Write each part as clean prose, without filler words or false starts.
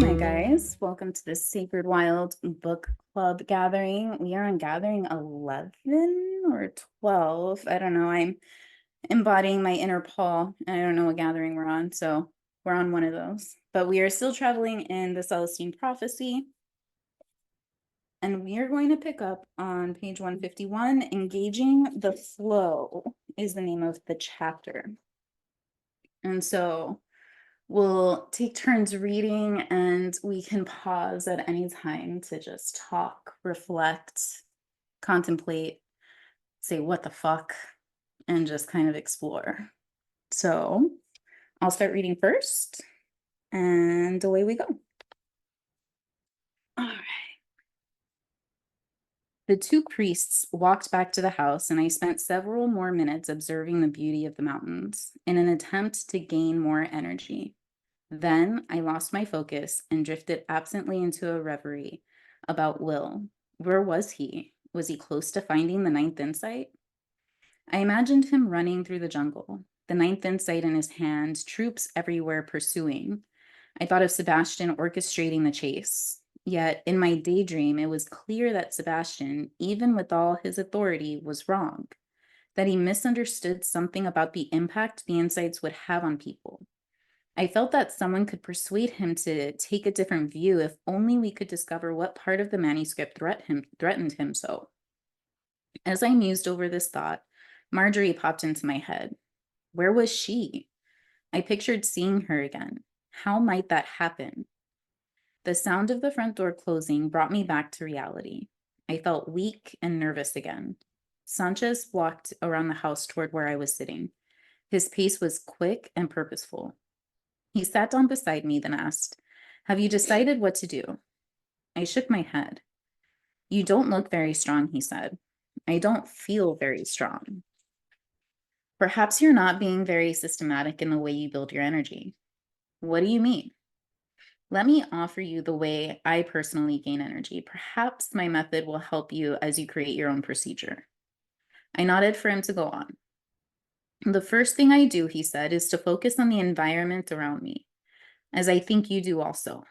my guys. Welcome to the Sacred Wild Book Club gathering. We are on gathering 11 or 12. I don't know. I'm embodying my inner Paul, and I don't know what gathering we're on, so we're on one of those. But we are still traveling in the Celestine Prophecy, and we are going to pick up on page 151. Engaging the Flow is the name of the chapter. And so we'll take turns reading, and we can pause at any time to just talk, reflect, contemplate, say what the fuck, and just kind of explore. So I'll start reading first, and away we go. All right. The two priests walked back to the house, and I spent several more minutes observing the beauty of the mountains in an attempt to gain more energy. Then I lost my focus and drifted absently into a reverie about Will. Where was he? Was he close to finding the ninth insight? I imagined him running through the jungle, the ninth insight in his hand, troops everywhere pursuing. I thought of Sebastian orchestrating the chase. Yet in my daydream, it was clear that Sebastian, even with all his authority, was wrong, that he misunderstood something about the impact the insights would have on people. I felt that someone could persuade him to take a different view if only we could discover what part of the manuscript threatened him so. As I mused over this thought, Marjorie popped into my head. Where was she? I pictured seeing her again. How might that happen? The sound of the front door closing brought me back to reality. I felt weak and nervous again. Sanchez walked around the house toward where I was sitting. His pace was quick and purposeful. He sat down beside me, then asked, "Have you decided what to do?" I shook my head. "You don't look very strong," he said. "I don't feel very strong." "Perhaps you're not being very systematic in the way you build your energy." "What do you mean?" "Let me offer you the way I personally gain energy. Perhaps my method will help you as you create your own procedure." I nodded for him to go on. "The first thing I do," he said, "is to focus on the environment around me, as I think you do also.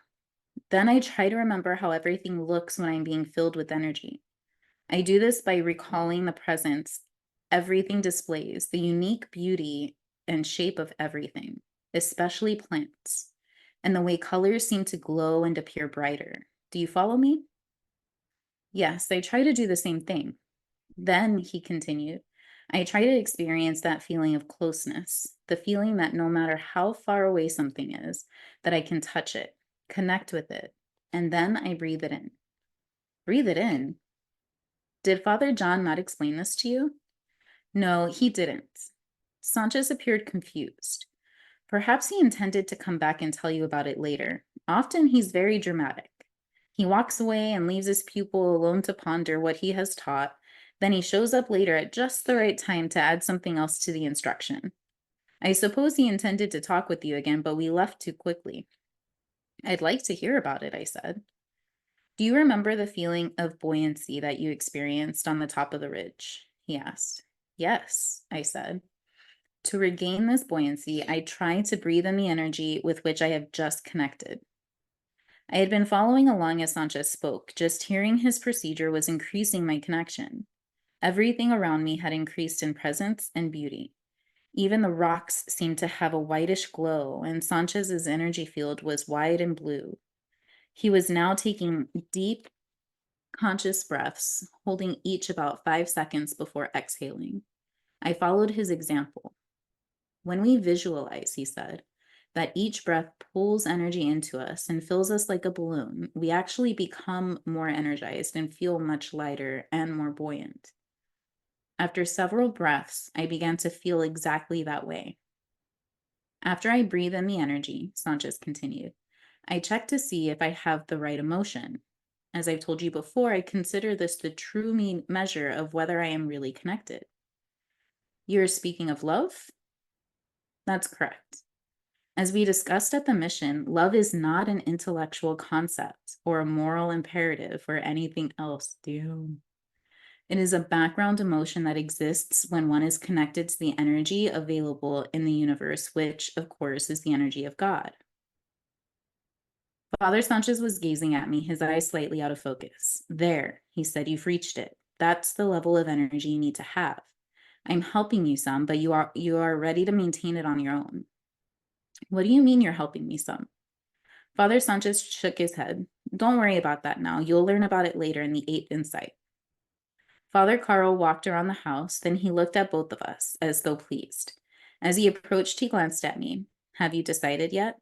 Then I try to remember how everything looks when I'm being filled with energy. I do this by recalling the presence everything displays, the unique beauty and shape of everything, especially plants, and the way colors seem to glow and appear brighter. Do you follow me?" "Yes, I try to do the same thing." "Then," he continued, "I try to experience that feeling of closeness, the feeling that no matter how far away something is, that I can touch it, connect with it, and then I breathe it in." "Breathe it in?" "Did Father John not explain this to you?" "No, he didn't." Sanchez appeared confused. "Perhaps he intended to come back and tell you about it later. Often he's very dramatic. He walks away and leaves his pupil alone to ponder what he has taught. Then he shows up later at just the right time to add something else to the instruction. I suppose he intended to talk with you again, but we left too quickly." "I'd like to hear about it," I said. "Do you remember the feeling of buoyancy that you experienced on the top of the ridge?" he asked. "Yes," I said. To regain this buoyancy, I tried to breathe in the energy with which I have just connected. I had been following along as Sanchez spoke. Just hearing his procedure was increasing my connection. Everything around me had increased in presence and beauty. Even the rocks seemed to have a whitish glow, and Sanchez's energy field was wide and blue. He was now taking deep, conscious breaths, holding each about 5 seconds before exhaling. I followed his example. "When we visualize," he said, "that each breath pulls energy into us and fills us like a balloon, we actually become more energized and feel much lighter and more buoyant." After several breaths, I began to feel exactly that way. After I breathe in the energy, Sanchez continued, I check to see if I have the right emotion. As I've told you before, I consider this the true measure of whether I am really connected. "You're speaking of love?" "That's correct. As we discussed at the mission, love is not an intellectual concept or a moral imperative or anything else. It is a background emotion that exists when one is connected to the energy available in the universe, which, of course, is the energy of God." Father Sanchez was gazing at me, his eyes slightly out of focus. There, he said, you've reached it. That's the level of energy you need to have. I'm helping you some, but you are ready to maintain it on your own. What do you mean you're helping me some? Father Sanchez shook his head. Don't worry about that now. You'll learn about it later in the 8th insight. Father Carl walked around the house, then he looked at both of us, as though pleased. As he approached, he glanced at me. Have you decided yet?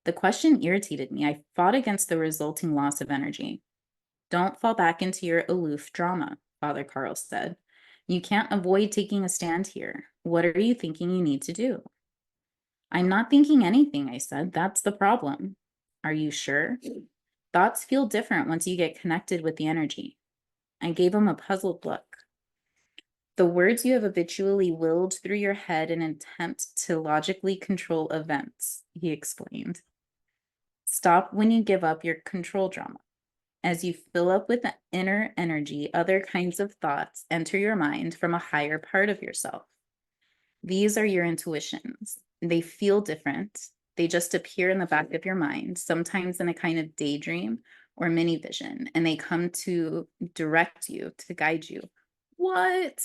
The question irritated me. I fought against the resulting loss of energy. Don't fall back into your aloof drama, Father Carl said. You can't avoid taking a stand here. What are you thinking you need to do? I'm not thinking anything, I said. That's the problem. Are you sure? Thoughts feel different once you get connected with the energy. I gave him a puzzled look. The words you have habitually willed through your head in an attempt to logically control events, he explained. Stop when you give up your control drama. As you fill up with inner energy, other kinds of thoughts enter your mind from a higher part of yourself. These are your intuitions. They feel different. They just appear in the back of your mind, sometimes in a kind of daydream or mini vision, and they come to direct you, to guide you. What?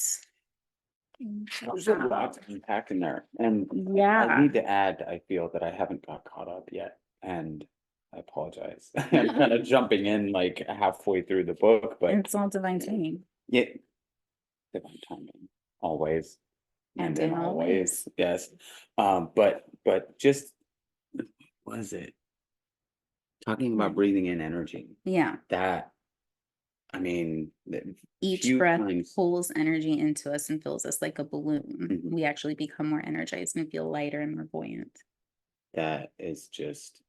There's a lot to unpack in there. And I Yeah. need to add, I feel that I haven't got caught up yet. And I apologize. I'm kind of jumping in like halfway through the book, but It's all divine timing. yeah, divine timing, always. And in in all ways. yes. But just what is it? Talking about breathing in energy. Yeah. That I mean, Each few breath times pulls energy into us and fills us like a balloon. Mhm. We actually become more energized and feel lighter and more buoyant. that is just,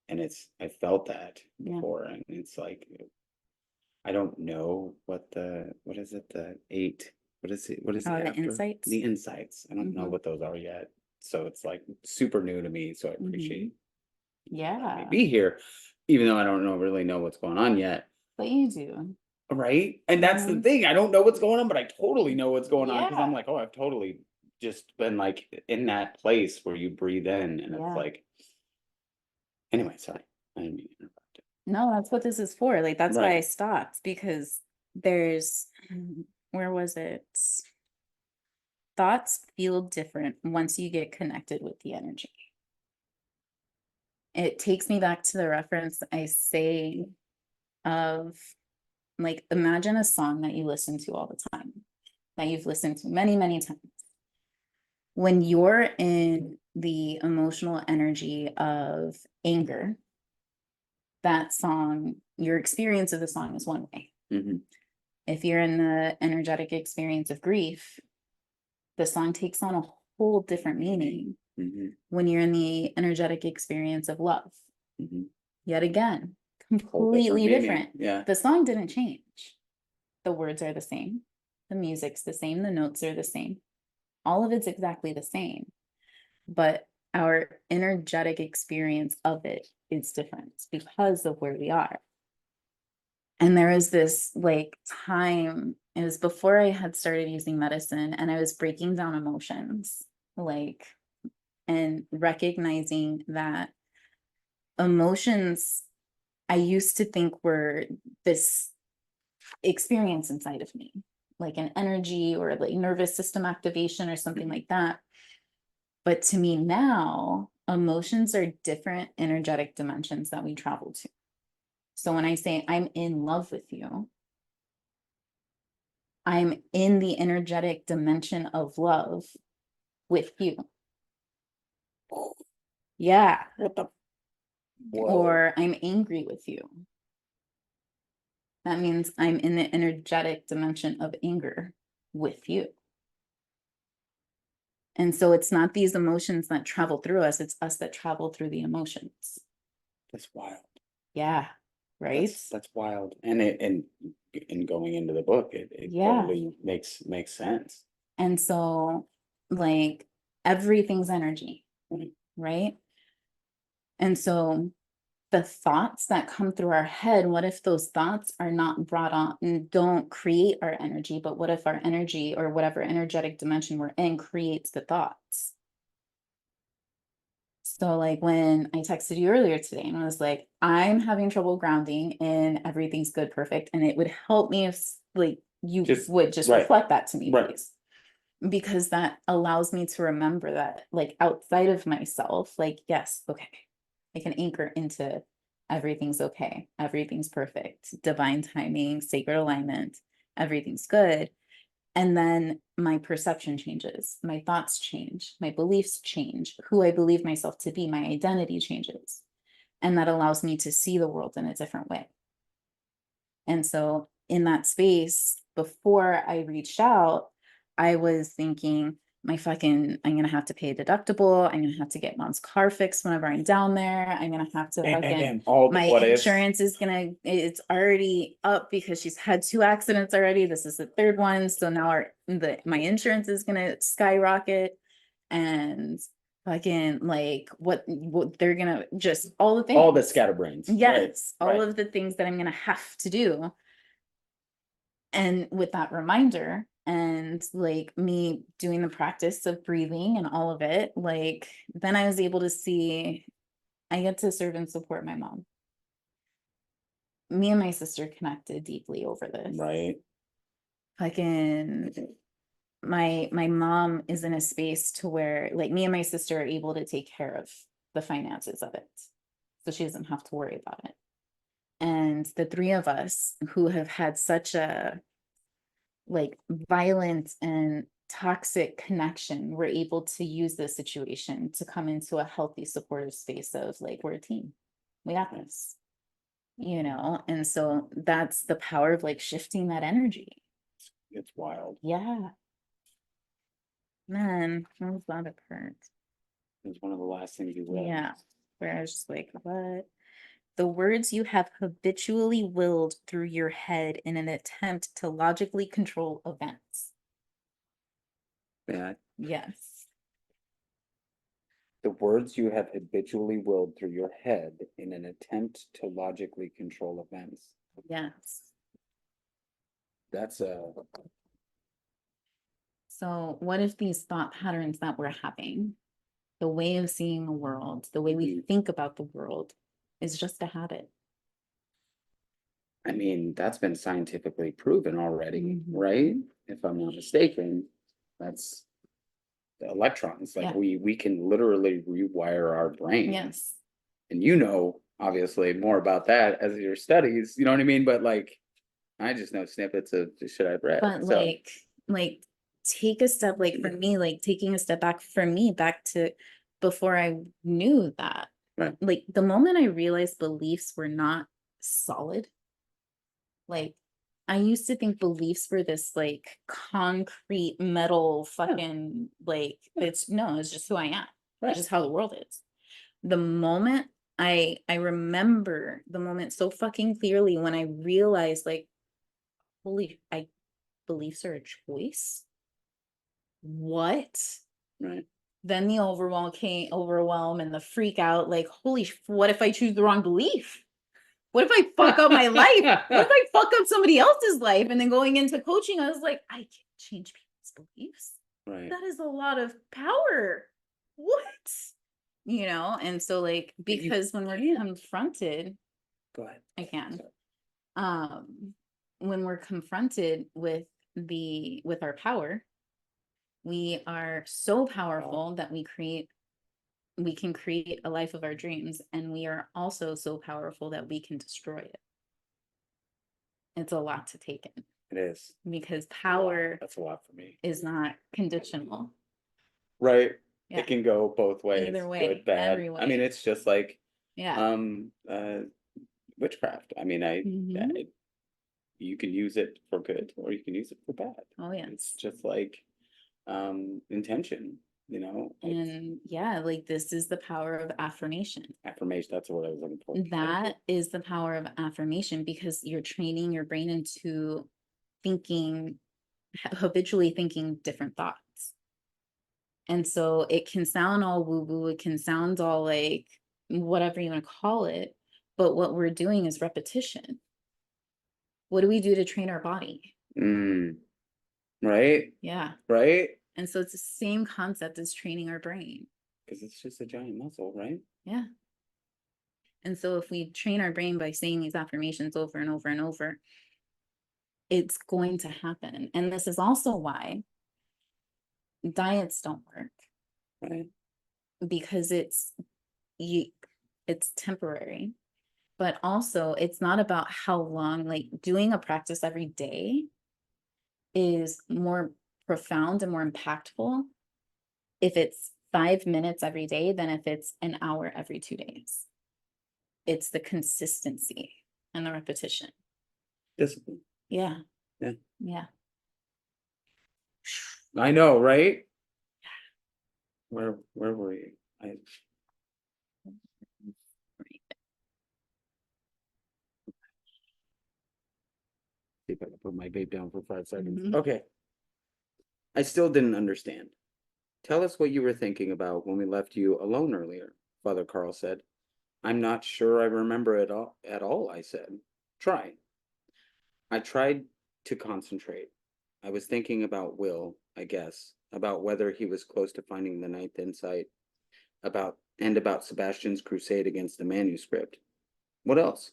and I felt that Yeah. before, and it's like I don't know what is it, the eight, what is it The after? insights? The insights. I don't know Mhm. what those are yet. So it's like super new to me. So I Mhm. appreciate letting Yeah. me be here, even though I don't really know what's going on yet. But you do. Right? And that's the Mhm. thing. I don't know what's going on, but I totally know what's going on because I'm Yeah. like, oh, I've totally just been like in that place where you breathe in and Yeah. it's like, anyway, sorry. I didn't mean to interrupt. No, that's what this is for. Like, that's why I Right. stopped, because there's, where was it? Thoughts feel different once you get connected with the energy. It takes me back to the reference I say of, like, imagine a song that you listen to all the time, that you've listened to many, many times. When you're in the emotional energy of anger, that song, your experience of the song is one way. Mhm. If you're in the energetic experience of grief, the song takes on a whole different meaning. Mhm. When you're in the energetic experience of love, Mhm. yet again, Whole completely meaning. different. Yeah. The song didn't change. The words are the same. The music's the same. The notes are the same. All of it's exactly the same. But our energetic experience of it is different because of where we are. And there was this like time, it was before I had started using medicine, and I was breaking down emotions, like, and recognizing that emotions I used to think were this experience inside of me, like an energy or like nervous system activation or something like that. But to me now, emotions are different energetic dimensions that we travel to. So when I say I'm in love with you, I'm in the energetic dimension of love with you. Yeah. What the? Whoa. Or I'm angry with you. That means I'm in the energetic dimension of anger with you. And so it's not these emotions that travel through us, it's us that travel through the emotions. That's wild. Yeah. Right. That's wild. And going into the book, it Yeah. totally makes sense. And so, like, everything's energy, Right. right? And so the thoughts that come through our head, what if those thoughts are not brought on and don't create our energy, but what if our energy or whatever energetic dimension we're in creates the thoughts? So like when I texted you earlier today and I was like, I'm having trouble grounding and everything's good, perfect. And it would help me if like you Just would just right, reflect that to me, right. please. Because that allows me to remember that like outside of myself, like, yes, okay, I can anchor into everything's okay, everything's perfect, divine timing, sacred alignment, everything's good. And then my perception changes, my thoughts change, my beliefs change, who I believe myself to be, my identity changes. And that allows me to see the world in a different way. And so in that space, before I reached out, I was thinking, I'm gonna have to pay a deductible. I'm gonna have to get mom's car fixed whenever I'm down there. I'm gonna have to And all the my what ifs. insurance is it's already up because she's had 2 accidents already. This is the third one. So now my insurance is gonna skyrocket and fucking like what they're gonna just all the All the things. scatterbrains. Right. Yes, all Right. of the things that I'm gonna have to do. And with that reminder and like me doing the practice of breathing and all of it, like then I was able to see I get to serve and support my mom. Me and my sister connected deeply over this. Right. Fucking my mom is in a space to where like me and my sister are able to take care of the finances of it. So she doesn't have to worry about it. And the three of us who have had such a like violent and toxic connection, we're able to use this situation to come into a healthy, supportive space of like, we're a team. We got this, you know? And so that's the power of like shifting that energy. It's wild. Yeah. Man, that was a lot of hurt. It's one of the last things you read. Yeah. Where I was just like, what? The words you have habitually willed through your head in an attempt to logically control events. Yeah. Yes. The words you have habitually willed through your head in an attempt to logically control events. Yes. That's a So, what if these thought patterns that we're having, the way of seeing the world, the way we think about the world, is just a habit? I mean, that's been scientifically proven already, Mhm. right? If I'm not mistaken, that's the electrons. Like Yeah. we can literally rewire our brain. Yes. And you know, obviously more about that as your studies, you know what I mean? But like I just know snippets of the shit I've read. But So like take a step, like for me, like taking a step back for me, back to before I knew that. right. Like the moment I realized beliefs were not solid, like I used to think beliefs were this like concrete metal fucking like it's no, it's just who I am. It's Right. just how the world is. The moment I remember the moment so fucking clearly when I realized like, holy, I beliefs are a choice. What? Right. Then the overwhelm and the freak out, like, holy, what if I choose the wrong belief? What if I fuck up my life? What if I fuck up somebody else's life? And then going into coaching, I was like, I can't change people's beliefs. Right. That is a lot of power. What? You know, and so like because when we're confronted, Go ahead. I can. Sorry. When we're confronted with our power, we are so powerful that we can create a life of our dreams, and we are also so powerful that we can destroy it. It's a lot to take in It is. because power That's a lot for me. is not conditional. Right. Yeah. It can go both ways. Either way, Good, bad. every I mean, way. it's just like Yeah. witchcraft. I mean, Mhm. you can use it for good or you can use it for bad. Oh It's yes. just like intention, you know. And yeah, like this is the power of affirmation. Affirmation, that's what I was looking for. That is the power of affirmation because you're training your brain into thinking, habitually thinking different thoughts. And so it can sound all woo woo, it can sound all like whatever you want to call it. But what we're doing is repetition. What do we do to train our body? Mm, right. Yeah. Right. And so it's the same concept as training our brain. Because it's just a giant muscle, right? Yeah. And so if we train our brain by saying these affirmations over and over and over, it's going to happen. And this is also why diets don't work, Right. because you it's temporary. But also it's not about how long, like doing a practice every day is more profound and more impactful if it's 5 minutes every day than if it's an hour every 2 days. It's the consistency and the repetition. Discipline. Yeah. Yeah. Yeah. I know, right? Where were you? I see if I can put my vape down for 5 seconds. Mhm. Okay. I still didn't understand. Tell us what you were thinking about when we left you alone earlier, Father Carl said. I'm not sure I remember it all at all, I said. Try. I tried to concentrate. I was thinking about Will, I guess, about whether he was close to finding the ninth insight, about Sebastian's crusade against the manuscript. What else?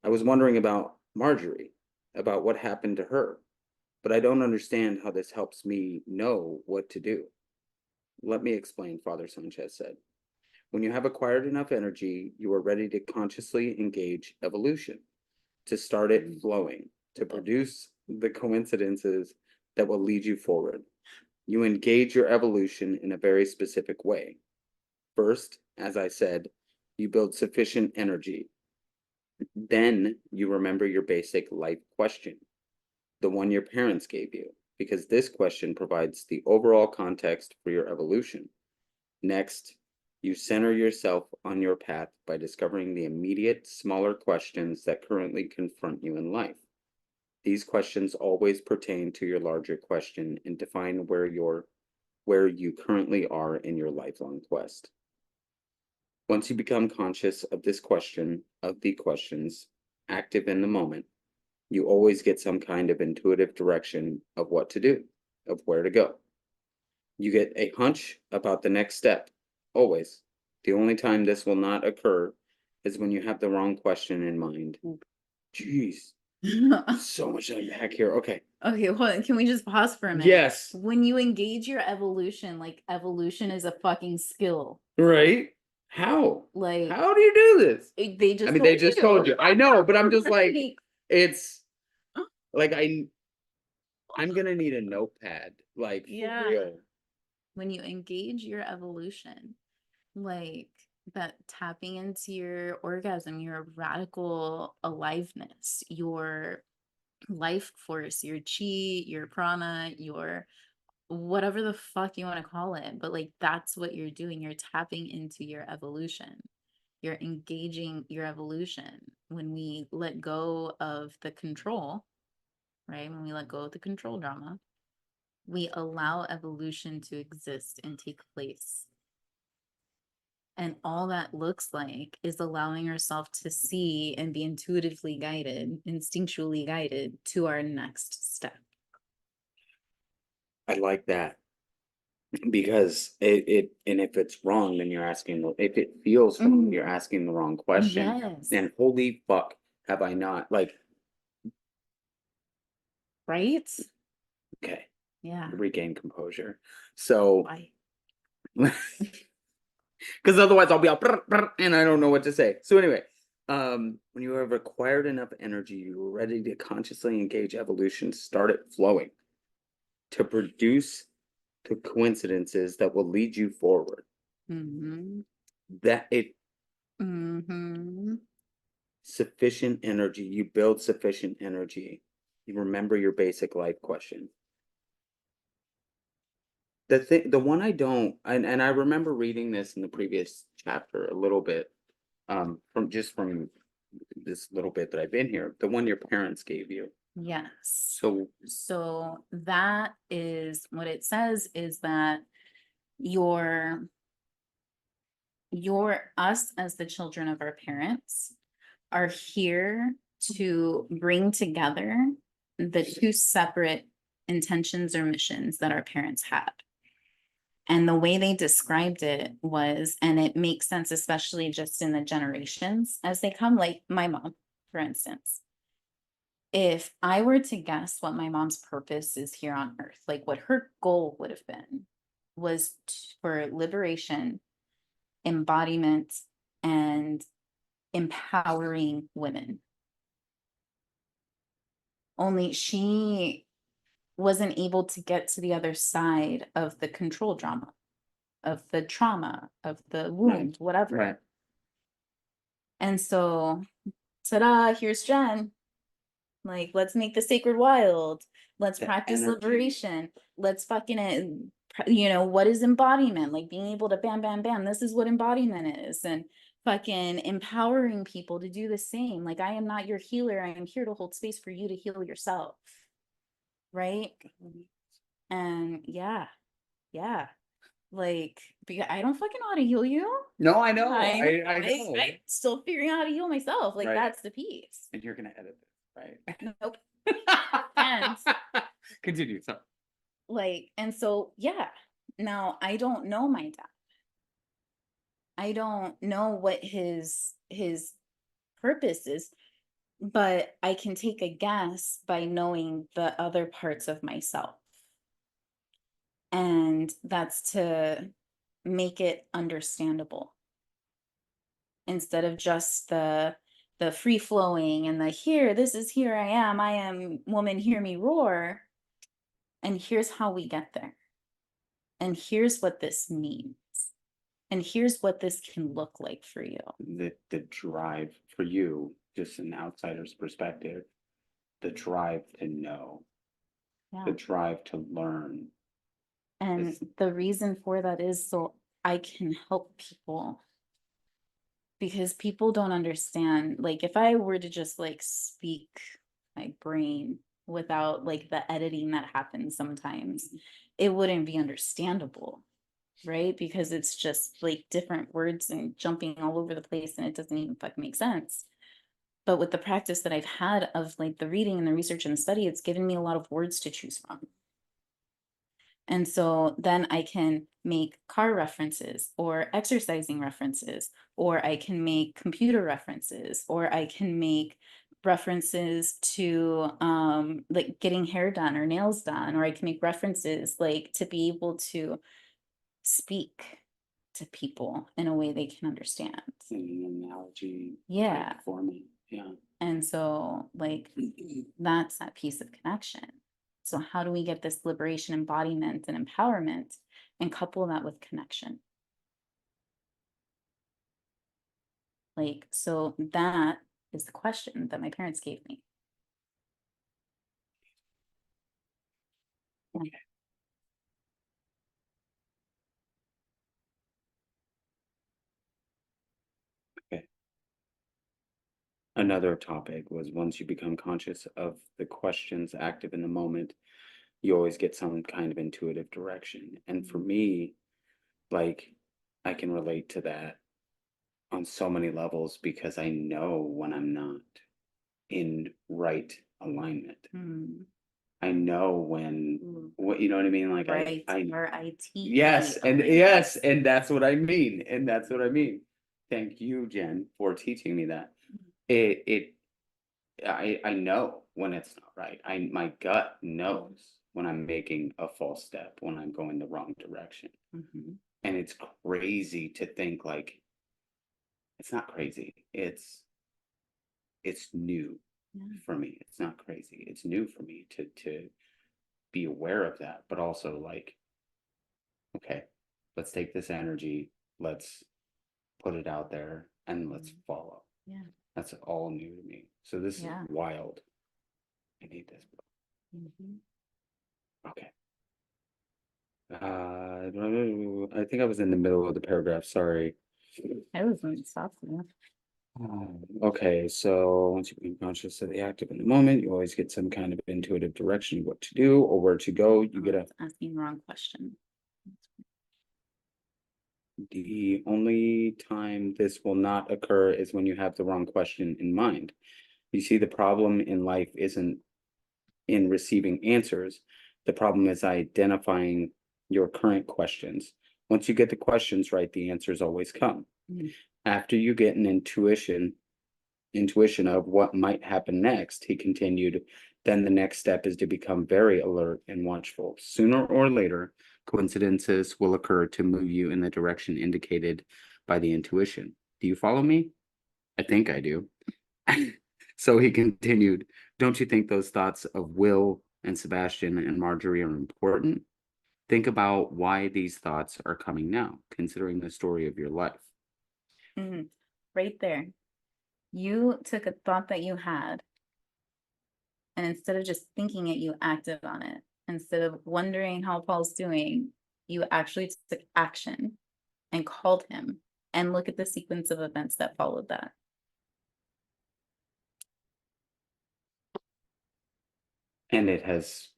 I was wondering about Marjorie, about what happened to her, but I don't understand how this helps me know what to do. Let me explain, Father Sanchez said. When you have acquired enough energy, you are ready to consciously engage evolution, to start it flowing, to produce the coincidences that will lead you forward. You engage your evolution in a very specific way. First, as I said, you build sufficient energy. Then you remember your basic life question, the one your parents gave you, because this question provides the overall context for your evolution. Next, you center yourself on your path by discovering the immediate, smaller questions that currently confront you in life. These questions always pertain to your larger question and define where you currently are in your lifelong quest. Once you become conscious of the questions, active in the moment, you always get some kind of intuitive direction of what to do, of where to go. You get a hunch about the next step, always. The only time this will not occur is when you have the wrong question in mind. Jeez, so much to unpack here. Okay. Okay, hold on. Can we just pause for a minute? Yes. When you engage your evolution, like evolution is a fucking skill. Right? How? Like How do you do this? they I just mean, they told just you. told you. I know, but I'm just like, Like, it's like I'm gonna need a notepad, like for yeah. real. When you engage your evolution, like that tapping into your orgasm, your radical aliveness, your life force, your chi, your prana, your whatever the fuck you want to call it. But like that's what you're doing. You're tapping into your evolution. You're engaging your evolution. When we let go of the control, right? When we let go of the control drama, we allow evolution to exist and take place. And all that looks like is allowing yourself to see and be intuitively guided, instinctually guided to our next step. I like that because and if it's wrong, then you're asking, if it feels wrong, you're asking the wrong question. Yes. And holy fuck, have I not? Like, Right? okay, Yeah. regain composure. So, Why? because otherwise I'll be all "Brr, brr," and I don't know what to say. So anyway, when you have acquired enough energy, you're ready to consciously engage evolution, start it flowing to produce the coincidences that will lead you forward. Mm-hmm. That it Mm-hmm. sufficient energy, you build sufficient energy. You remember your basic life question. The one I don't, and I remember reading this in the previous chapter a little bit, from this little bit that I've been here, the one your parents gave you. Yes. So That is what it says, is that your us as the children of our parents are here to bring together the two separate intentions or missions that our parents had. And the way they described it was, and it makes sense, especially just in the generations as they come, like my mom, for instance. If I were to guess what my mom's purpose is here on earth, like what her goal would have been, was for liberation, embodiment, and empowering women. Only she wasn't able to get to the other side of the control drama, of the trauma, of the wound, whatever. Right. And so, ta-da, here's Jen. Like, let's make the sacred wild. Let's The practice energy. liberation. Let's fucking, what is embodiment? Like being able to bam, bam, bam. This is what embodiment is. And fucking empowering people to do the same. Like, I am not your healer. I am here to hold space for you to heal yourself. Right. And yeah. Like, because I don't fucking know how to heal you. No, I know. I I know. I'm still figuring out how to heal myself. Like, Right. that's the piece. And you're gonna edit this, right? Nope. And continue. So like, and so yeah. Now I don't know my dad. I don't know what his purpose is, but I can take a guess by knowing the other parts of myself. And that's to make it understandable instead of just the free flowing and the here, this is here I am woman, hear me roar. And here's how we get there. And here's what this means. And here's what this can look like for you. the drive for you, just an outsider's perspective, the drive to know, Yeah. the drive to learn. And the reason for that is so I can help people. Because people don't understand. Like, if I were to just like speak my brain without like the editing that happens sometimes, it wouldn't be understandable, right? Because it's just like different words and jumping all over the place and it doesn't even fucking make sense. But with the practice that I've had of like the reading and the research and the study, it's given me a lot of words to choose from. And so then I can make car references or exercising references, or I can make computer references, or I can make references to like getting hair done or nails done, or I can make references like to be able to speak to people in a way they can understand. An analogy. Yeah. For me. Yeah. And so like that's that piece of connection. So how do we get this liberation, embodiment, and empowerment and couple that with connection? Like, so that is the question that my parents gave me. Okay. Okay. Another topic was once you become conscious of the questions active in the moment, you always get some kind of intuitive direction. And for me, like, I can relate to that on so many levels because I know when I'm not in right alignment. Mm. I know when what you know what I mean? Like Right. I RIT. yes, and yes, and that's what I mean. And that's what I mean. Thank you, Jen, for teaching me that. It I know when it's not right. My gut knows when I'm making a false step, when I'm going the wrong direction. Mhm. And it's crazy to think like it's not crazy. It's new Yeah. for me. It's not crazy. It's new for me to be aware of that, but also like, okay, let's take this energy, let's put it out there and let's follow. Yeah. That's all new to me. So this is Yeah. wild. I need this book. Mhm. Okay. I think I was in the middle of the paragraph. Sorry. I was going to stop there. Okay, so once you become conscious of the active in the moment, you always get some kind of intuitive direction of what to do or where to go. You get a asking the wrong question. the only time this will not occur is when you have the wrong question in mind. You see, the problem in life isn't in receiving answers. The problem is identifying your current questions. Once you get the questions right, the answers always come. Mhm. After you get an intuition of what might happen next, he continued, then the next step is to become very alert and watchful. Sooner or later, coincidences will occur to move you in the direction indicated by the intuition. Do you follow me? I think I do. So he continued, don't you think those thoughts of Will and Sebastian and Marjorie are important? Think about why these thoughts are coming now, considering the story of your life. Mhm. Right there. You took a thought that you had, and instead of just thinking it, you acted on it. Instead of wondering how Paul's doing, you actually took action and called him. And look at the sequence of events that followed that. And it has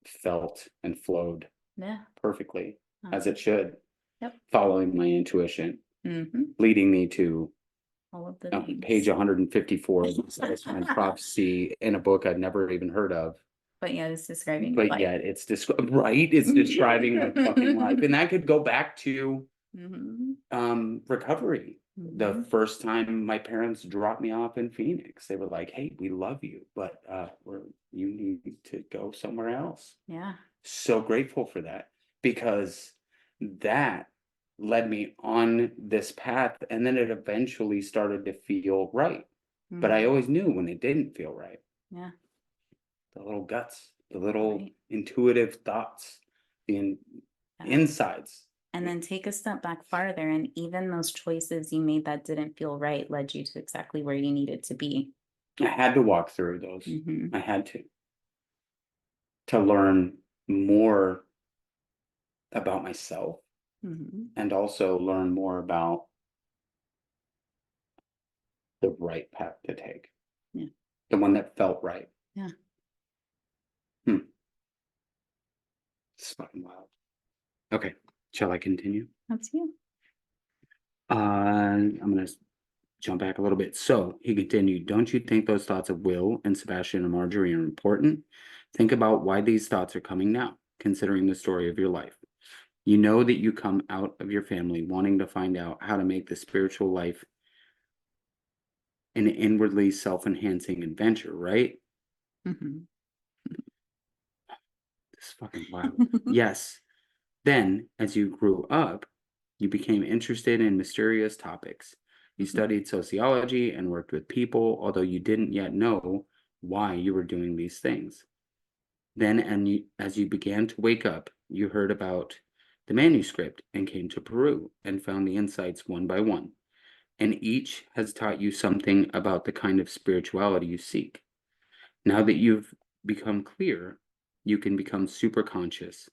felt and flowed Yeah. perfectly, as Uh, it should, yep. following my intuition, Mm-hmm. leading me to All of the page things. 154 of Celestine Prophecy in a book I'd never even heard of. But yeah, it's describing your But life. yet it's right, it's describing my fucking life. And that could go back to recovery. The first time my parents dropped me off in Phoenix, they were like, hey, we love you, but you need to go somewhere else. Yeah. So grateful for that, because that led me on this path, and then it eventually started to feel right. But I always knew when it didn't feel right. Yeah. The little guts, the little Right. intuitive thoughts, the insides. And then take a step back farther, and even those choices you made that didn't feel right led you to exactly where you needed to be. I had to walk through those. I had to learn more about myself, and also learn more about the right path to take. Yeah. The one that felt right. Yeah. It's fucking wild. Okay, shall I continue? That's you. I'm gonna jump back a little bit. So he continued, don't you think those thoughts of Will and Sebastian and Marjorie are important? Think about why these thoughts are coming now, considering the story of your life. You know that you come out of your family wanting to find out how to make the spiritual life an inwardly self-enhancing adventure, right? This is fucking wild. Yes. Then, as you grew up, you became interested in mysterious topics. You studied sociology and worked with people, although you didn't yet know why you were doing these things. Then, as you began to wake up, you heard about the manuscript and came to Peru and found the insights one by one. And each has taught you something about the kind of spirituality you seek. Now that you've become clear, you can become super conscious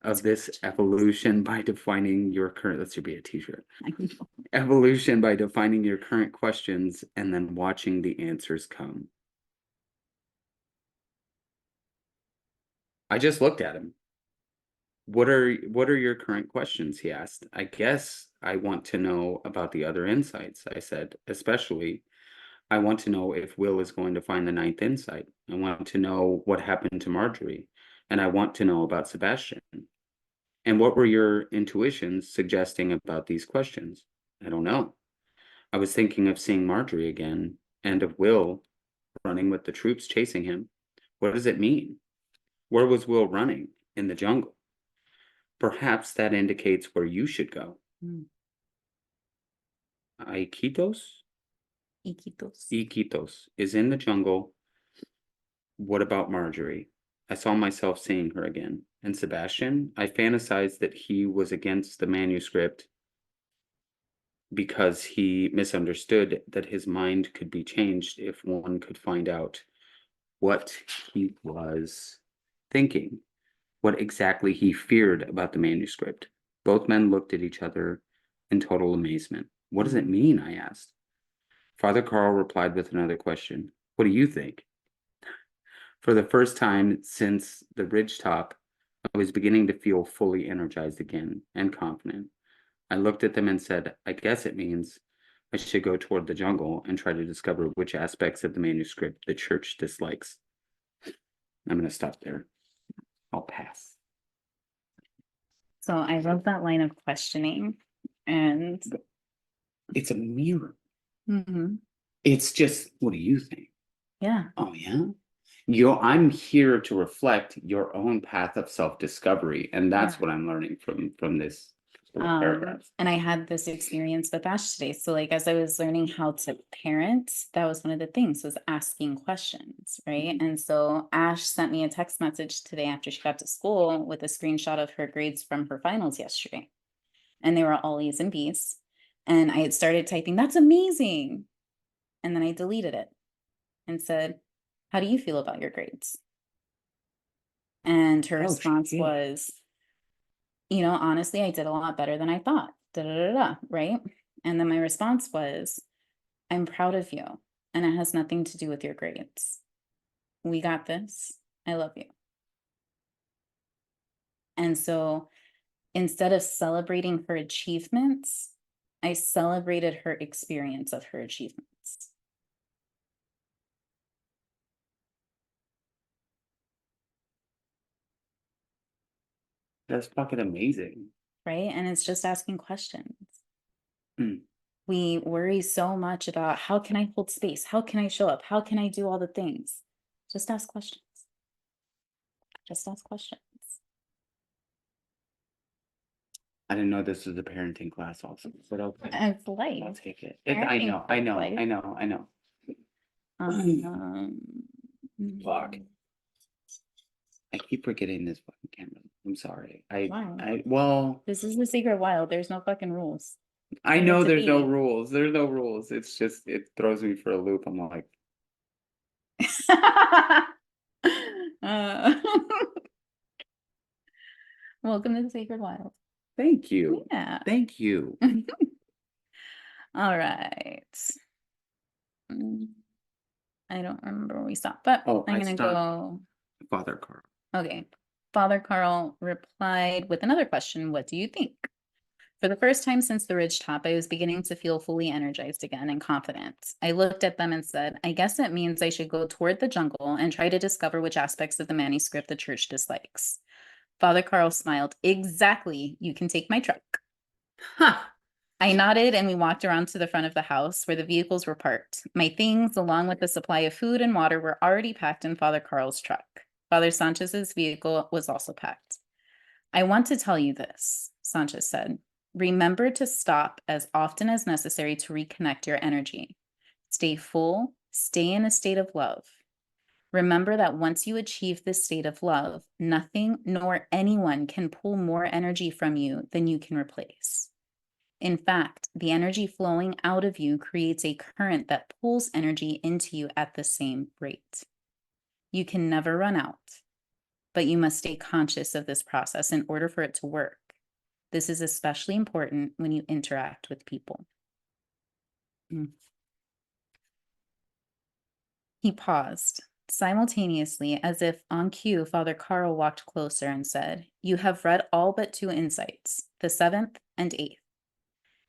of this evolution by defining your current, that should be a t-shirt. Evolution by defining your current questions and then watching the answers come. I just looked at him. What are your current questions? He asked. I guess I want to know about the other insights, I said. Especially, I want to know if Will is going to find the ninth insight. I want to know what happened to Marjorie. And I want to know about Sebastian. And what were your intuitions suggesting about these questions? I don't know. I was thinking of seeing Marjorie again and of Will running with the troops chasing him. What does it mean? Where was Will running? In the jungle. Perhaps that indicates where you should go. Iquitos? Iquitos is in the jungle. What about Marjorie? I saw myself seeing her again. And Sebastian, I fantasized that he was against the manuscript because he misunderstood that his mind could be changed if one could find out what he was thinking, what exactly he feared about the manuscript. Both men looked at each other in total amazement. What does it mean? I asked. Father Carl replied with another question. What do you think? For the first time since the ridge top, I was beginning to feel fully energized again and confident. I looked at them and said, I guess it means I should go toward the jungle and try to discover which aspects of the manuscript the church dislikes. I'm going to stop there. I'll pass. So I love that line of questioning. And It's a mirror. mhm, It's just, what do you think? yeah, Oh, yeah? I'm here to reflect your own path of self-discovery, and yeah. that's what I'm learning from this little paragraph. And I had this experience with Ash today. So like as I was learning how to parent, that was one of the things was asking questions, right? Mhm. And so Ash sent me a text message today after she got to school with a screenshot of her grades from her finals yesterday. And they were all A's and B's. And I had started typing, "That's amazing." And then I deleted it and said, "How do you feel about your grades?" And her Oh, response shit. was, honestly, I did a lot better than I thought. Da da da da, right? And then my response was, "I'm proud of you. And it has nothing to do with your grades. We got this. I love you." And so instead of celebrating her achievements, I celebrated her experience of her achievements. That's fucking amazing. Right. And it's just asking questions. Mm. We worry so much about how can I hold space? How can I show up? How can I do all the things? Just ask questions. Just ask questions. I didn't know this was a parenting class also, but okay, And it's I'll life. take it. I Parenting know, I is know, life. I know, I know. Um, Fuck. I keep forgetting this fucking camera. I'm sorry. wow. Well, This is the secret wild. There's no fucking rules. I You get know to there's no be. rules. There's no rules. It's just, it throws me for a loop. I'm like, Uh, welcome to the sacred wild. thank you. Yeah. Thank you. All right. Mm, I don't remember where we stopped, but Oh, I'm I gonna stopped go. Father Carl. Okay. Father Carl replied with another question. What do you think? For the first time since the ridge top, I was beginning to feel fully energized again and confident. I looked at them and said, "I guess it means I should go toward the jungle and try to discover which aspects of the manuscript the church dislikes." Father Carl smiled. "Exactly. You can take my truck." Ha! I nodded and we walked around to the front of the house where the vehicles were parked. My things, along with the supply of food and water, were already packed in Father Carl's truck. Father Sanchez's vehicle was also packed. "I want to tell you this," Sanchez said. "Remember to stop as often as necessary to reconnect your energy. Stay full, stay in a state of love. Remember that once you achieve this state of love, nothing nor anyone can pull more energy from you than you can replace. In fact, the energy flowing out of you creates a current that pulls energy into you at the same rate. You can never run out, but you must stay conscious of this process in order for it to work. This is especially important when you interact with people." Mm. He paused. Simultaneously, as if on cue, Father Carl walked closer and said, "You have read all but two insights, the seventh and eighth.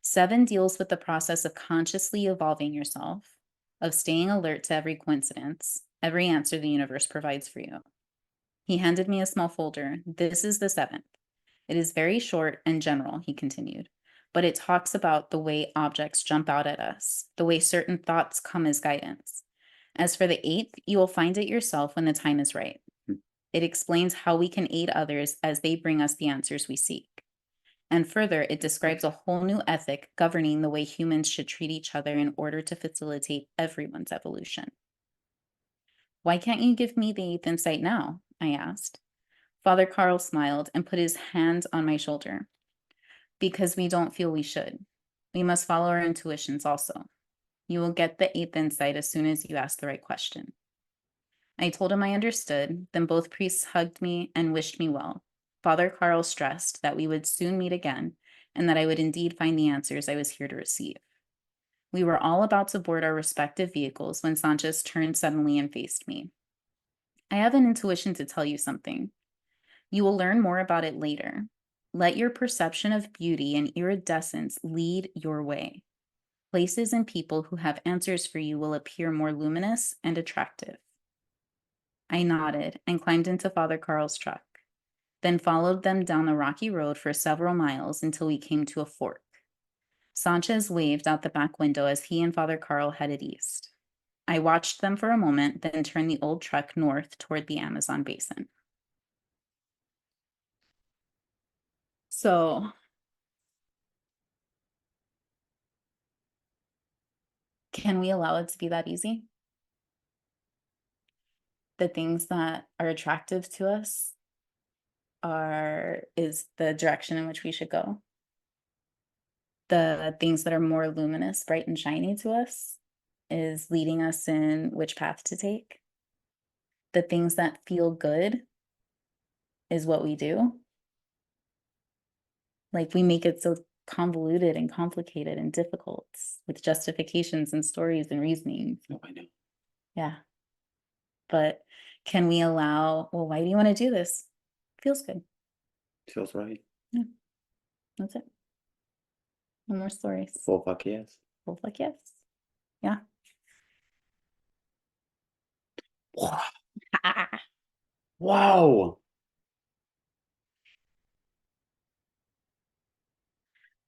Seven deals with the process of consciously evolving yourself, of staying alert to every coincidence, every answer the universe provides for you." He handed me a small folder. "This is the seventh. It is very short and general," he continued, "but it talks about the way objects jump out at us, the way certain thoughts come as guidance. As for the eighth, you will find it yourself when the time is right. It explains how we can aid others as they bring us the answers we seek. And further, it describes a whole new ethic governing the way humans should treat each other in order to facilitate everyone's evolution." "Why can't you give me the eighth insight now?" I asked. Father Carl smiled and put his hand on my shoulder. "Because we don't feel we should. We must follow our intuitions also. You will get the eighth insight as soon as you ask the right question." I told him I understood. Then both priests hugged me and wished me well. Father Carl stressed that we would soon meet again and that I would indeed find the answers I was here to receive. We were all about to board our respective vehicles when Sanchez turned suddenly and faced me. "I have an intuition to tell you something. You will learn more about it later. Let your perception of beauty and iridescence lead your way. Places and people who have answers for you will appear more luminous and attractive." I nodded and climbed into Father Carl's truck. then followed them down the rocky road for several miles until we came to a fork. Sanchez waved out the back window as he and Father Carl headed east. I watched them for a moment, then turned the old truck north toward the Amazon basin. So, can we allow it to be that easy? The things that are attractive to us is the direction in which we should go. The things that are more luminous, bright, and shiny to us is leading us in which path to take. The things that feel good is what we do. Like, we make it so convoluted and complicated and difficult with justifications and stories and reasonings. Oh, I know. Yeah. But can we allow, well, why do you want to do this? Feels good. Feels right. Yeah. That's it. No more stories. Full fuck yes. Well, fuck yes. Yeah. Wow.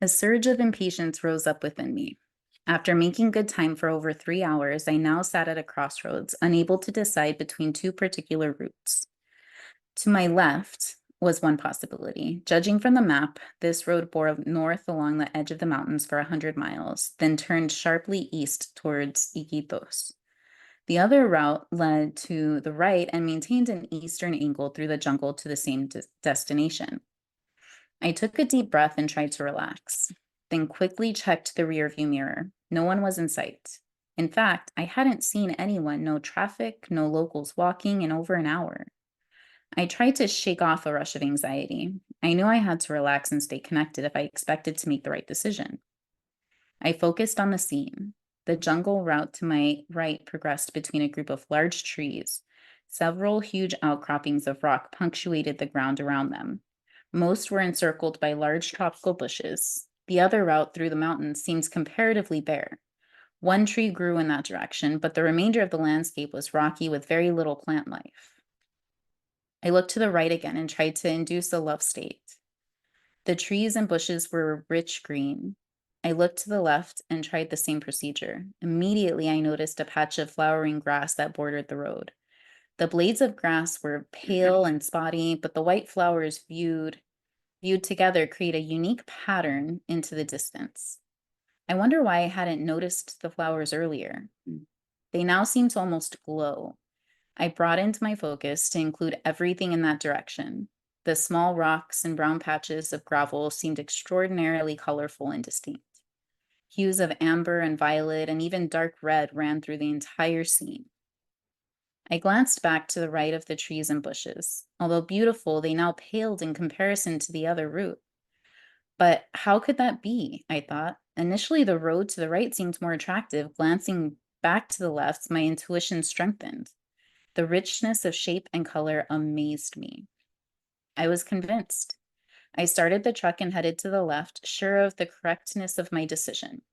A surge of impatience rose up within me. After making good time for over 3 hours, I now sat at a crossroads, unable to decide between two particular routes. To my left was one possibility. Judging from the map, this road bore north along the edge of the mountains for 100 miles, then turned sharply east towards Iquitos. The other route led to the right and maintained an eastern angle through the jungle to the same destination. I took a deep breath and tried to relax, then quickly checked the rearview mirror. No one was in sight. In fact, I hadn't seen anyone, no traffic, no locals walking in over an hour. I tried to shake off a rush of anxiety. I knew I had to relax and stay connected if I expected to make the right decision. I focused on the scene. The jungle route to my right progressed between a group of large trees. Several huge outcroppings of rock punctuated the ground around them. Most were encircled by large tropical bushes. The other route through the mountains seemed comparatively bare. One tree grew in that direction, but the remainder of the landscape was rocky with very little plant life. I looked to the right again and tried to induce a love state. The trees and bushes were rich green. I looked to the left and tried the same procedure. Immediately, I noticed a patch of flowering grass that bordered the road. The blades of grass were pale and spotty, but the white flowers viewed together create a unique pattern into the distance. I wonder why I hadn't noticed the flowers earlier. They now seemed to almost glow. I broadened my focus to include everything in that direction. The small rocks and brown patches of gravel seemed extraordinarily colorful and distinct. Hues of amber and violet and even dark red ran through the entire scene. I glanced back to the right of the trees and bushes. Although beautiful, they now paled in comparison to the other route. But how could that be? I thought. Initially, the road to the right seemed more attractive. Glancing back to the left, my intuition strengthened. The richness of shape and color amazed me. I was convinced. I started the truck and headed to the left, sure of the correctness of my decision.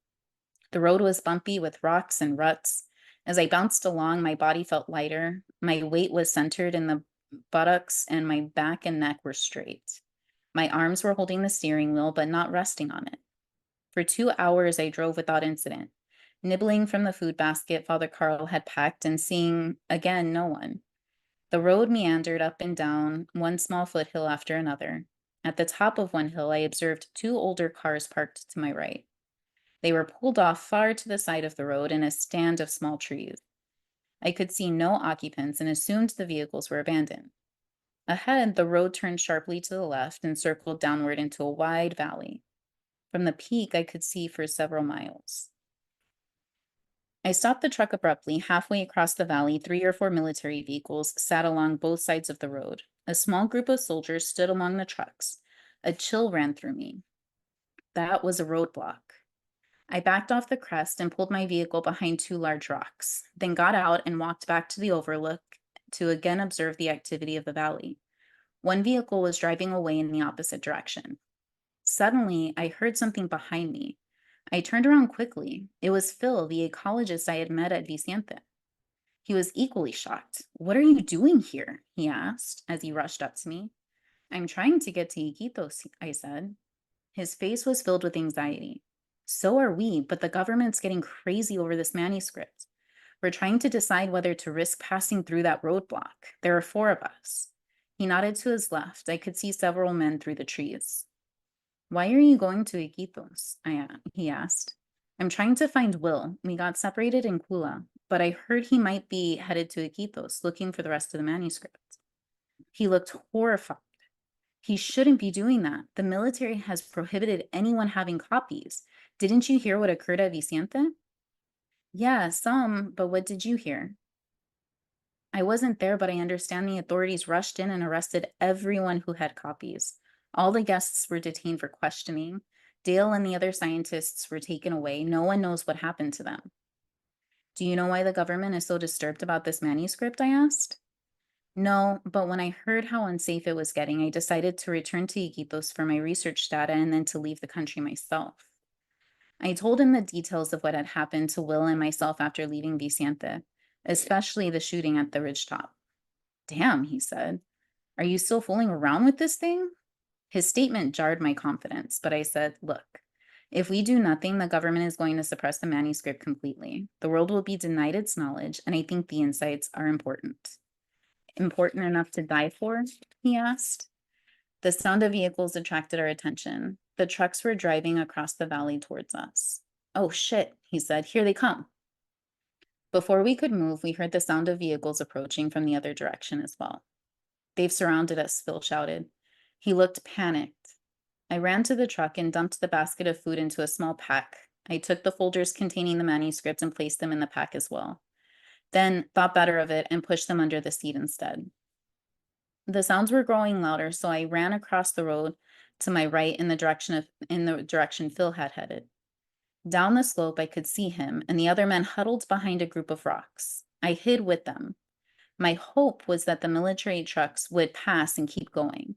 The road was bumpy with rocks and ruts. As I bounced along, my body felt lighter. My weight was centered in the buttocks, and my back and neck were straight. My arms were holding the steering wheel, but not resting on it. For 2 hours, I drove without incident, nibbling from the food basket Father Carl had packed and seeing, again, no one. The road meandered up and down, one small foothill after another. At the top of one hill, I observed two older cars parked to my right. They were pulled off far to the side of the road in a stand of small trees. I could see no occupants and assumed the vehicles were abandoned. Ahead, the road turned sharply to the left and circled downward into a wide valley. From the peak, I could see for several miles. I stopped the truck abruptly. Halfway across the valley, 3 or 4 military vehicles sat along both sides of the road. A small group of soldiers stood among the trucks. A chill ran through me. That was a roadblock. I backed off the crest and pulled my vehicle behind two large rocks, then got out and walked back to the overlook to again observe the activity of the valley. One vehicle was driving away in the opposite direction. Suddenly, I heard something behind me. I turned around quickly. It was Phil, the ecologist I had met at Vicente. He was equally shocked. "What are you doing here?" he asked as he rushed up to me. I'm trying to get to Iquitos, I said. His face was filled with anxiety. So are we, but the government's getting crazy over this manuscript. We're trying to decide whether to risk passing through that roadblock. There are four of us. He nodded to his left. I could see several men through the trees. Why are you going to Iquitos? He asked. I'm trying to find Will. We got separated in Kula, but I heard he might be headed to Iquitos looking for the rest of the manuscript. He looked horrified. He shouldn't be doing that. The military has prohibited anyone having copies. Didn't you hear what occurred at Vicente? Yeah, some, but what did you hear? I wasn't there, but I understand the authorities rushed in and arrested everyone who had copies. All the guests were detained for questioning. Dale and the other scientists were taken away. No one knows what happened to them. Do you know why the government is so disturbed about this manuscript? I asked. No, but when I heard how unsafe it was getting, I decided to return to Iquitos for my research data and then to leave the country myself. I told him the details of what had happened to Will and myself after leaving Vicente, especially the shooting at the ridgetop. Damn, he said. Are you still fooling around with this thing? His statement jarred my confidence, but I said, look, if we do nothing, the government is going to suppress the manuscript completely. The world will be denied its knowledge, and I think the insights are important. Important enough to die for? He asked. The sound of vehicles attracted our attention. The trucks were driving across the valley towards us. Oh shit, he said. Here they come. Before we could move, we heard the sound of vehicles approaching from the other direction as well. They've surrounded us, Phil shouted. He looked panicked. I ran to the truck and dumped the basket of food into a small pack. I took the folders containing the manuscripts and placed them in the pack as well. Then thought better of it and pushed them under the seat instead. The sounds were growing louder, so I ran across the road to my right in the direction Phil had headed. Down the slope, I could see him and the other men huddled behind a group of rocks. I hid with them. My hope was that the military trucks would pass and keep going.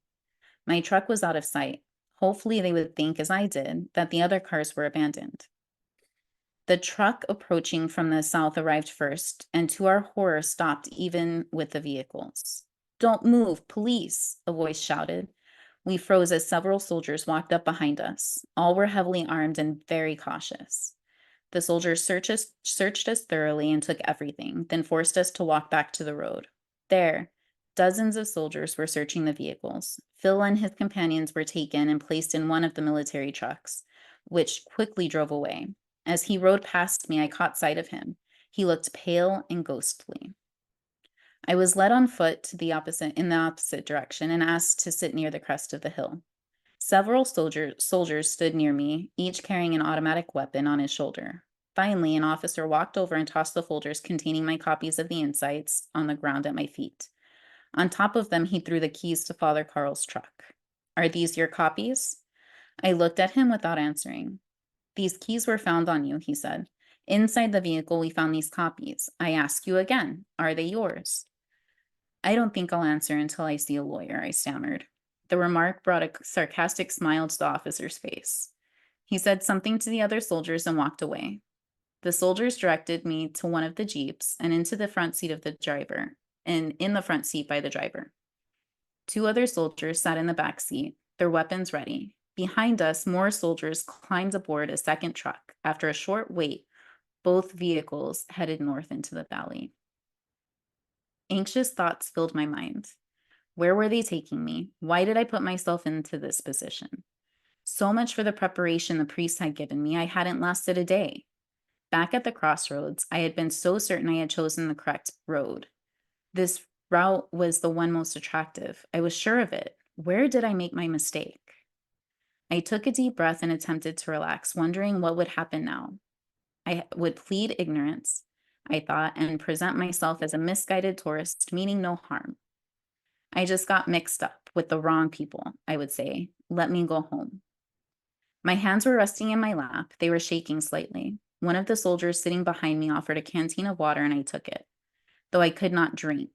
My truck was out of sight. Hopefully, they would think, as I did, that the other cars were abandoned. The truck approaching from the south arrived first, and to our horror, stopped even with the vehicles. Don't move, police, a voice shouted. We froze as several soldiers walked up behind us. All were heavily armed and very cautious. The soldiers searched us thoroughly and took everything, then forced us to walk back to the road. There, dozens of soldiers were searching the vehicles. Phil and his companions were taken and placed in one of the military trucks, which quickly drove away. As he rode past me, I caught sight of him. He looked pale and ghostly. I was led on foot to in the opposite direction and asked to sit near the crest of the hill. Several soldiers stood near me, each carrying an automatic weapon on his shoulder. Finally, an officer walked over and tossed the folders containing my copies of the insights on the ground at my feet. On top of them, he threw the keys to Father Carl's truck. Are these your copies? I looked at him without answering. These keys were found on you, he said. Inside the vehicle, we found these copies. I ask you again, are they yours? I don't think I'll answer until I see a lawyer, I stammered. The remark brought a sarcastic smile to the officer's face. He said something to the other soldiers and walked away. The soldiers directed me to one of the jeeps and into the front seat of the driver, and in the front seat by the driver. Two other soldiers sat in the back seat, their weapons ready. Behind us, more soldiers climbed aboard a second truck. After a short wait, both vehicles headed north into the valley. Anxious thoughts filled my mind. Where were they taking me? Why did I put myself into this position? So much for the preparation the priest had given me. I hadn't lasted a day. Back at the crossroads, I had been so certain I had chosen the correct road. This route was the one most attractive. I was sure of it. Where did I make my mistake? I took a deep breath and attempted to relax, wondering what would happen now. I would plead ignorance, I thought, and present myself as a misguided tourist, meaning no harm. I just got mixed up with the wrong people, I would say. Let me go home. My hands were resting in my lap. They were shaking slightly. One of the soldiers sitting behind me offered a canteen of water and I took it, though I could not drink.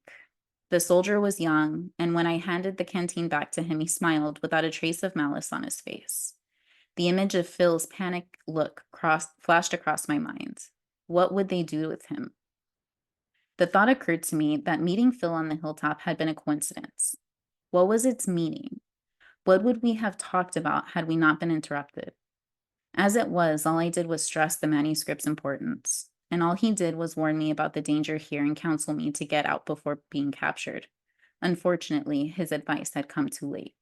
The soldier was young, and when I handed the canteen back to him, he smiled without a trace of malice on his face. The image of Phil's panicked look flashed across my mind. What would they do with him? The thought occurred to me that meeting Phil on the hilltop had been a coincidence. What was its meaning? What would we have talked about had we not been interrupted? As it was, all I did was stress the manuscript's importance, and all he did was warn me about the danger here and counsel me to get out before being captured. Unfortunately, his advice had come too late.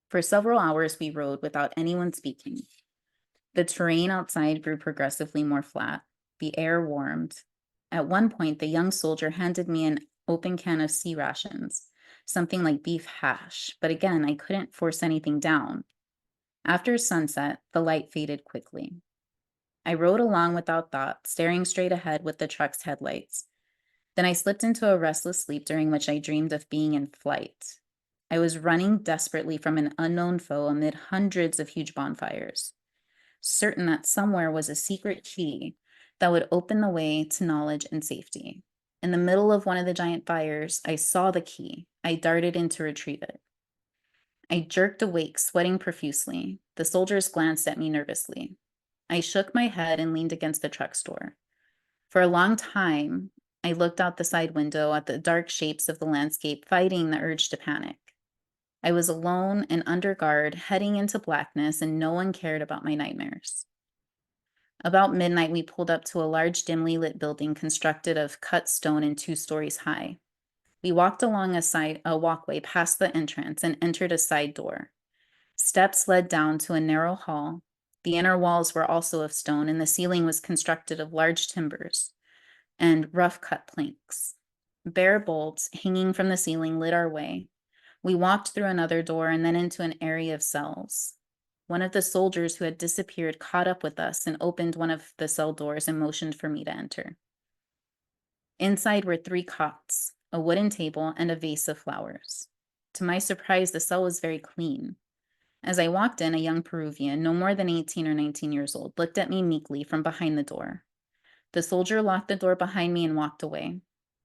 For several hours, we rode without anyone speaking. The terrain outside grew progressively more flat. The air warmed. At one point, the young soldier handed me an open can of sea rations, something like beef hash, but again, I couldn't force anything down. After sunset, the light faded quickly. I rode along without thought, staring straight ahead with the truck's headlights. Then I slipped into a restless sleep during which I dreamed of being in flight. I was running desperately from an unknown foe amid hundreds of huge bonfires, certain that somewhere was a secret key that would open the way to knowledge and safety. In the middle of one of the giant fires, I saw the key. I darted in to retrieve it. I jerked awake, sweating profusely. The soldiers glanced at me nervously. I shook my head and leaned against the truck's door. For a long time, I looked out the side window at the dark shapes of the landscape, fighting the urge to panic. I was alone and under guard, heading into blackness, and no one cared about my nightmares. About midnight, we pulled up to a large, dimly lit building constructed of cut stone and 2 stories high. We walked along a walkway past the entrance and entered a side door. Steps led down to a narrow hall. The inner walls were also of stone, and the ceiling was constructed of large timbers and rough cut planks. Bare bolts hanging from the ceiling lit our way. We walked through another door and then into an area of cells. One of the soldiers who had disappeared caught up with us and opened one of the cell doors and motioned for me to enter. Inside were 3 cots, a wooden table, and a vase of flowers. To my surprise, the cell was very clean. As I walked in, a young Peruvian, no more than 18 or 19 years old, looked at me meekly from behind the door. The soldier locked the door behind me and walked away.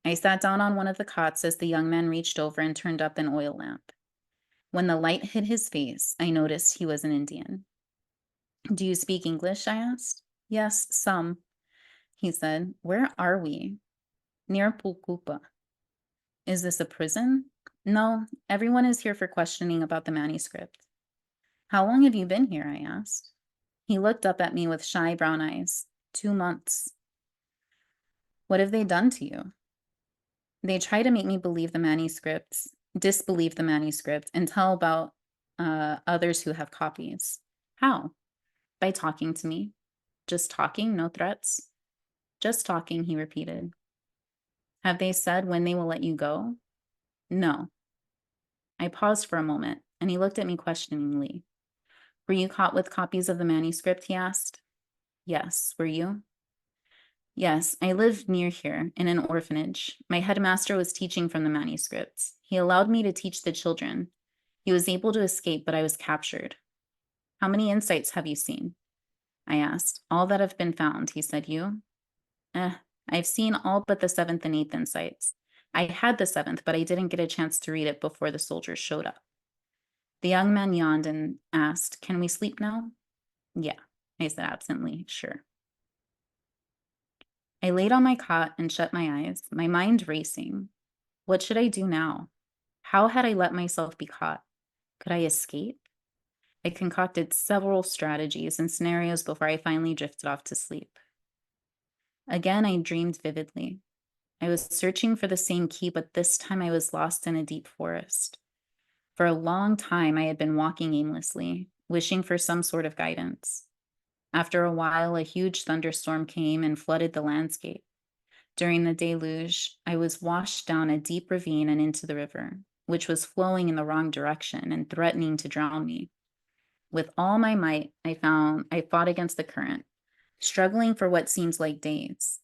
I sat down on one of the cots as the young man reached over and turned up an oil lamp. When the light hit his face, I noticed he was an Indian. Do you speak English? I asked. Yes, some, he said. Where are we? Near Pulkupa. Is this a prison? No, everyone is here for questioning about the manuscript. How long have you been here? I asked. He looked up at me with shy brown eyes. 2 months. What have they done to you? They try to make me disbelieve the manuscript, and tell about others who have copies. How? By talking to me. Just talking, no threats. Just talking, he repeated. Have they said when they will let you go? No. I paused for a moment, and he looked at me questioningly. Were you caught with copies of the manuscript? He asked. Yes. Were you? Yes, I lived near here in an orphanage. My headmaster was teaching from the manuscripts. He allowed me to teach the children. He was able to escape, but I was captured. How many insights have you seen? I asked. All that have been found, he said. You? Eh, I've seen all but the 7th and 8th insights. I had the 7th, but I didn't get a chance to read it before the soldiers showed up. The young man yawned and asked, Can we sleep now? Yeah, I said absently, sure. I laid on my cot and shut my eyes, my mind racing. What should I do now? How had I let myself be caught? Could I escape? I concocted several strategies and scenarios before I finally drifted off to sleep. Again, I dreamed vividly. I was searching for the same key, but this time I was lost in a deep forest. For a long time, I had been walking aimlessly, wishing for some sort of guidance. After a while, a huge thunderstorm came and flooded the landscape. During the deluge, I was washed down a deep ravine and into the river, which was flowing in the wrong direction and threatening to drown me. With all my might, I fought against the current, struggling for what seemed like days.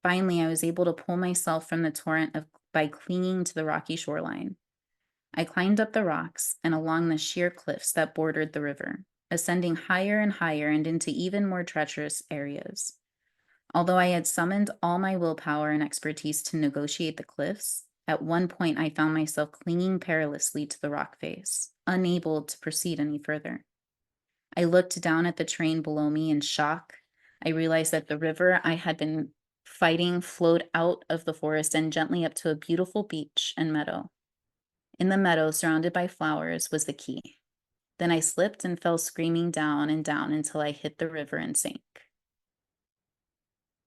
Finally, I was able to pull myself from the by clinging to the rocky shoreline. I climbed up the rocks and along the sheer cliffs that bordered the river, ascending higher and higher and into even more treacherous areas. Although I had summoned all my willpower and expertise to negotiate the cliffs, at one point I found myself clinging perilously to the rock face, unable to proceed any further. I looked down at the terrain below me in shock. I realized that the river I had been fighting flowed out of the forest and gently up to a beautiful beach and meadow. in the meadow surrounded by flowers was the key. Then I slipped and fell screaming down and down until I hit the river and sank.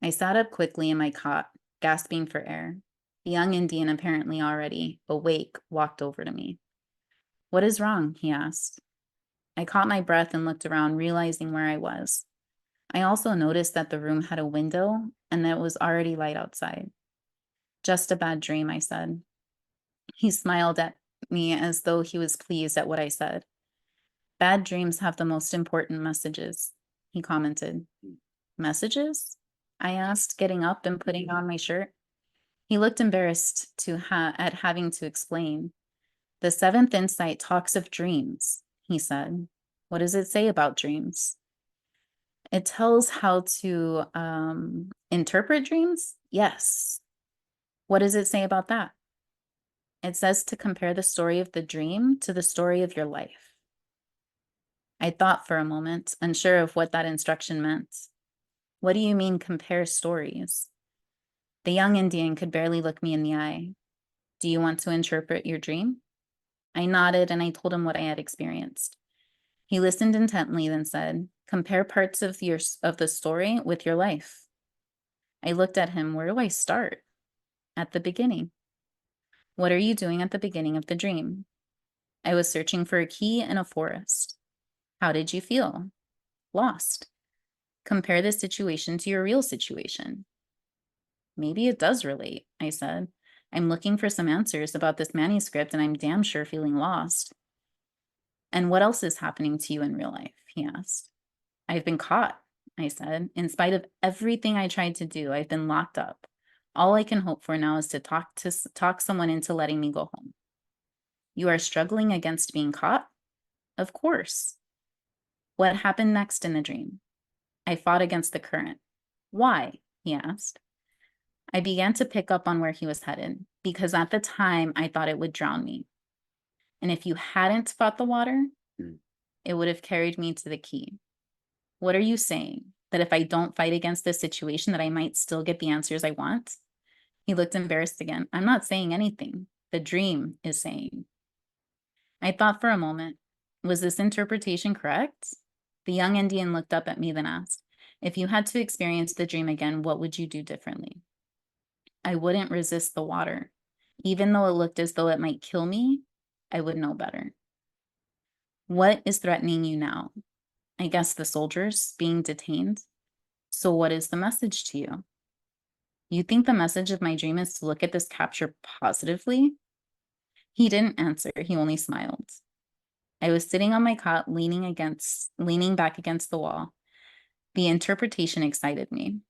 I sat up quickly in my cot, gasping for air. The young Indian, apparently already awake, walked over to me. "What is wrong?" he asked. I caught my breath and looked around, realizing where I was. I also noticed that the room had a window and that it was already light outside. "Just a bad dream," I said. He smiled at me as though he was pleased at what I said. "Bad dreams have the most important messages," he commented. "Messages?" I asked, getting up and putting on my shirt. He looked embarrassed at having to explain. "The seventh insight talks of dreams," he said. "What does it say about dreams?" "It tells how to interpret dreams?" "Yes." "What does it say about that?" "It says to compare the story of the dream to the story of your life." I thought for a moment, unsure of what that instruction meant. "What do you mean, compare stories?" The young Indian could barely look me in the eye. "Do you want to interpret your dream?" I nodded and I told him what I had experienced. He listened intently, then said, "Compare parts of the story with your life." I looked at him. "Where do I start?" "At the beginning." "What are you doing at the beginning of the dream?" "I was searching for a key in a forest." "How did you feel?" "Lost." "Compare this situation to your real situation." "Maybe it does relate," I said. "I'm looking for some answers about this manuscript and I'm damn sure feeling lost." "And what else is happening to you in real life?" he asked. "I've been caught," I said. "In spite of everything I tried to do, I've been locked up. All I can hope for now is to talk someone into letting me go home." "You are struggling against being caught?" "Of course." "What happened next in the dream?" "I fought against the current." "Why?" he asked. I began to pick up on where he was headed, because at the time I thought it would drown me. "And if you hadn't fought the water, Mm. it would have carried me to the key." "What are you saying? That if I don't fight against this situation, that I might still get the answers I want?" He looked embarrassed again. "I'm not saying anything. The dream is saying." I thought for a moment. Was this interpretation correct? The young Indian looked up at me, then asked, "If you had to experience the dream again, what would you do differently?" "I wouldn't resist the water. Even though it looked as though it might kill me, I would know better." "What is threatening you now?" "I guess the soldiers being detained." "So what is the message to you?" "You think the message of my dream is to look at this capture positively?" He didn't answer. He only smiled. I was sitting on my cot, leaning back against the wall. The interpretation excited me.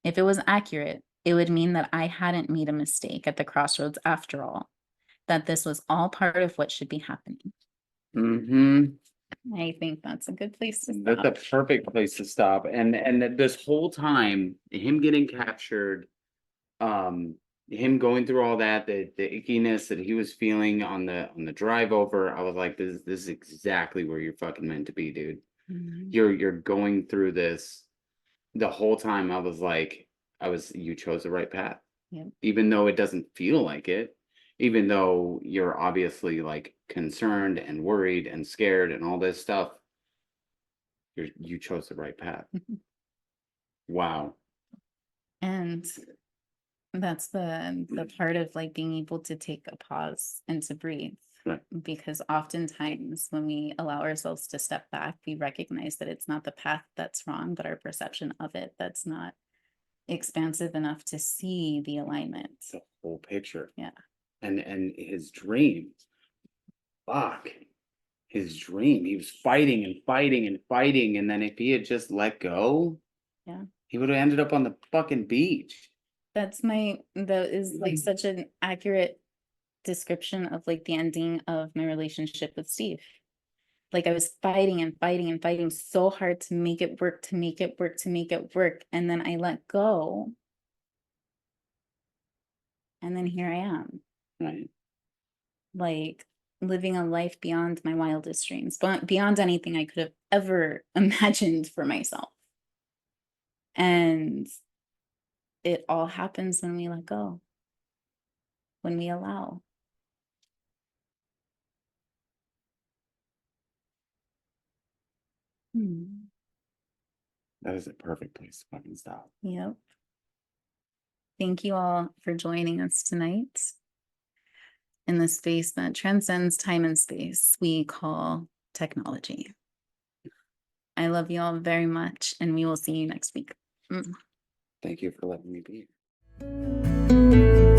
If it was accurate, it would mean that I hadn't made a mistake at the crossroads after all, that this was all part of what should be happening. Mm-hmm. I think that's a good place to That's stop. a perfect place to stop. And this whole time, him getting captured, um, him going through all that, the ickiness that he was feeling on the drive over, I was like, this is exactly where you're fucking meant to be, dude. Mhm. You're going through this the whole time. I was like, you chose the right path, Yep. even though it doesn't feel like it, even though you're obviously like concerned and worried and scared and all this stuff. You chose the right path. Wow. And that's the part of like being able to take a pause and to breathe. Right. Because oftentimes when we allow ourselves to step back, we recognize that it's not the path that's wrong, but our perception of it that's not expansive enough to see the alignment. The whole picture. Yeah. And his dream. Fuck. His dream. He was fighting and fighting and fighting. And then if he had just let go, Yeah. he would have ended up on the fucking beach. That is like such an accurate description of like the ending of my relationship with Steve. Like I was fighting and fighting and fighting so hard to make it work, to make it work, to make it work. And then I let go. And then here I am, Right. like living a life beyond my wildest dreams, but beyond anything I could have ever imagined for myself. And it all happens when we let go, when we allow. Hmm. That is a perfect place to fucking stop. Yep. Thank you all for joining us tonight in the space that transcends time and space we call technology. I love you all very much, and we will see you next week. Thank you for letting me be here.